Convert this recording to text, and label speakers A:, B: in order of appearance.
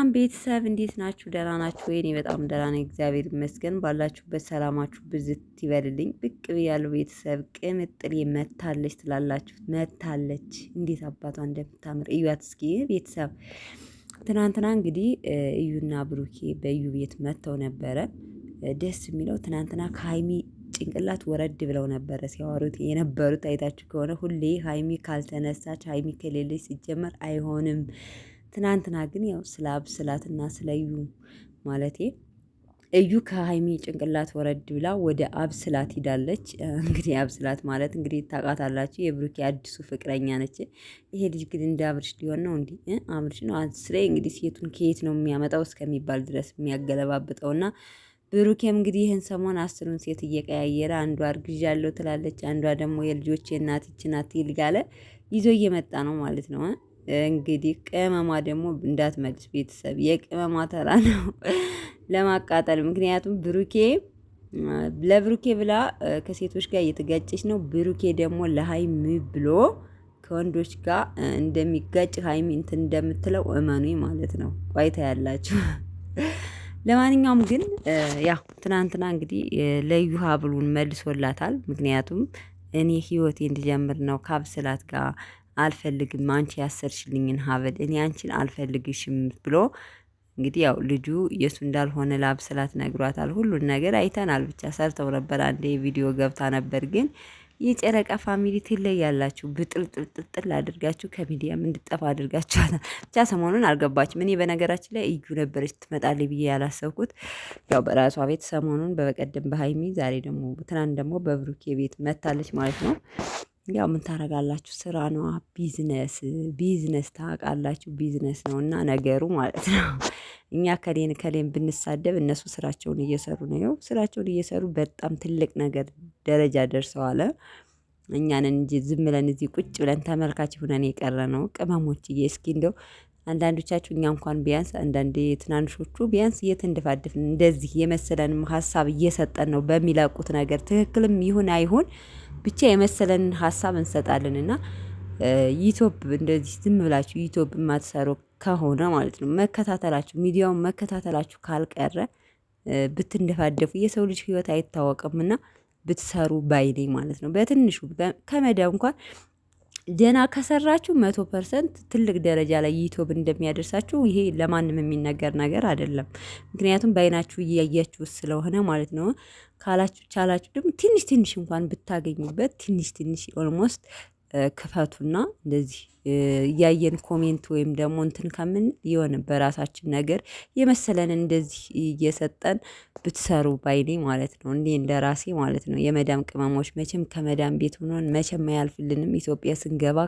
A: ሰላም ቤተሰብ እንዴት ናችሁ? ደህና ናችሁ ወይ? እኔ በጣም ደህና ነኝ፣ እግዚአብሔር ይመስገን። ባላችሁበት ሰላማችሁ ብዝት ይበልልኝ። ብቅ ብያለሁ ቤተሰብ። ቅምጥሌ መታለች ትላላችሁ፣ መታለች። እንዴት አባቷ እንደምታምር እዩት እስኪ ቤተሰብ። ትናንትና እንግዲህ እዩና ብሩኬ በእዩ ቤት መጥተው ነበረ። ደስ የሚለው ትናንትና ከሀይሚ ጭንቅላት ወረድ ብለው ነበረ ሲያወሩት የነበሩት። አይታችሁ ከሆነ ሁሌ ሀይሚ ካልተነሳች ሀይሚ ከሌለች ሲጀመር አይሆንም። ትናንትና ግን ያው ስለ አብስላትና ስለ እዩ ማለቴ እዩ ከሀይሚ ጭንቅላት ወረድ ብላ ወደ አብስላት ሂዳለች። እንግዲህ አብስላት ማለት እንግዲህ ታውቃታላችሁ የብሩኬ አዲሱ ፍቅረኛ ነች። ይሄ ልጅ ግን እንደ አብርሽ ሊሆን ነው እንዲ አብርሽ ነው አስሬ እንግዲህ ሴቱን ከየት ነው የሚያመጣው እስከሚባል ድረስ የሚያገለባብጠውና ብሩኬም እንግዲህ ይህን ሰሞን አስሩን ሴት እየቀያየረ አንዷ አርግዣለሁ ትላለች፣ አንዷ ደግሞ የልጆቼ እናት ይህች ናት ይልጋለ ይዞ እየመጣ ነው ማለት ነው። እንግዲህ ቅመማ ደግሞ እንዳትመልስ ቤተሰብ፣ የቅመማ ተራ ነው ለማቃጠል። ምክንያቱም ብሩኬ ለብሩኬ ብላ ከሴቶች ጋር እየተጋጨች ነው። ብሩኬ ደግሞ ለሀይሚ ብሎ ከወንዶች ጋር እንደሚጋጭ ሀይሚ እንትን እንደምትለው እመኑኝ ማለት ነው። ቆይታ ያላችሁ ለማንኛውም ግን ያው ትናንትና እንግዲህ ለዩ ሀብሉን መልሶላታል። ምክንያቱም እኔ ህይወቴ እንዲጀምር ነው ካብስላት ጋር አልፈልግም፣ አንቺ ያሰርሽልኝን ሀብል እኔ አንቺን አልፈልግሽም ብሎ እንግዲህ ያው ልጁ የሱ እንዳልሆነ ለአብስላት ነግሯታል። ሁሉን ነገር አይተናል። ብቻ ሰርተው ነበር፣ አንዴ ቪዲዮ ገብታ ነበር። ግን የጨረቃ ፋሚሊ ትለያላችሁ። ብጥልጥልጥል አድርጋችሁ ከሚዲያም እንድጠፋ አድርጋችኋታል። ብቻ ሰሞኑን አልገባችም። እኔ በነገራችን ላይ እዩ ነበረች ትመጣለች ብዬ ያላሰብኩት ያው በራሷ ቤት ሰሞኑን በቀደም በሀይሚ ዛሬ ደግሞ ትናንት ደግሞ በብሩኬ ቤት መታለች ማለት ነው። ያው ምን ታደርጋላችሁ? ስራ ነው፣ ቢዝነስ ታውቃላችሁ፣ ቢዝነስ ነው እና ነገሩ ማለት ነው። እኛ ከሌን ብንሳደብ እነሱ ስራቸውን እየሰሩ ነው። ይኸው ስራቸውን እየሰሩ በጣም ትልቅ ነገር ደረጃ ደርሰዋል። እኛን እንጂ ዝም ብለን እዚህ ቁጭ ብለን ተመልካች ሆነን የቀረ ነው። ቅመሞችዬ እስኪ እንደው አንዳንዶቻችሁ እኛ እንኳን ቢያንስ አንዳንዴ ትናንሾቹ ቢያንስ እየተንደፋደፍን እንደዚህ የመሰለንም ሀሳብ እየሰጠን ነው በሚለቁት ነገር ትክክልም ይሁን አይሁን ብቻ የመሰለንን ሀሳብ እንሰጣለን። እና ዩቲዩብ እንደዚህ ዝም ብላችሁ ዩቲዩብ የማትሰሩ ከሆነ ማለት ነው መከታተላችሁ ሚዲያውን መከታተላችሁ ካልቀረ ብትንደፋደፉ የሰው ልጅ ህይወት አይታወቅምና ብትሰሩ ባይኔ ማለት ነው። በትንሹ ከመዳው እንኳን ደህና ከሰራችሁ 100% ትልቅ ደረጃ ላይ ዩቲዩብ እንደሚያደርሳችሁ ይሄ ለማንም የሚነገር ነገር አይደለም። ምክንያቱም በአይናችሁ እያያችሁ ስለሆነ ማለት ነው። ካላችሁ ቻላችሁ ደግሞ ትንሽ ትንሽ እንኳን ብታገኙበት ትንሽ ኦልሞስት ክፈቱና እንደዚህ እያየን ኮሜንት ወይም ደግሞ እንትን ከምን የሆነ በራሳችን ነገር የመሰለንን እንደዚህ እየሰጠን ብትሰሩ ባይኔ ማለት ነው። እንዴ እንደራሴ ማለት ነው። የመዳም ቅመሞች መቼም ከመዳም ቤት ሆኖን መቼም አያልፍልንም። ኢትዮጵያ ስንገባ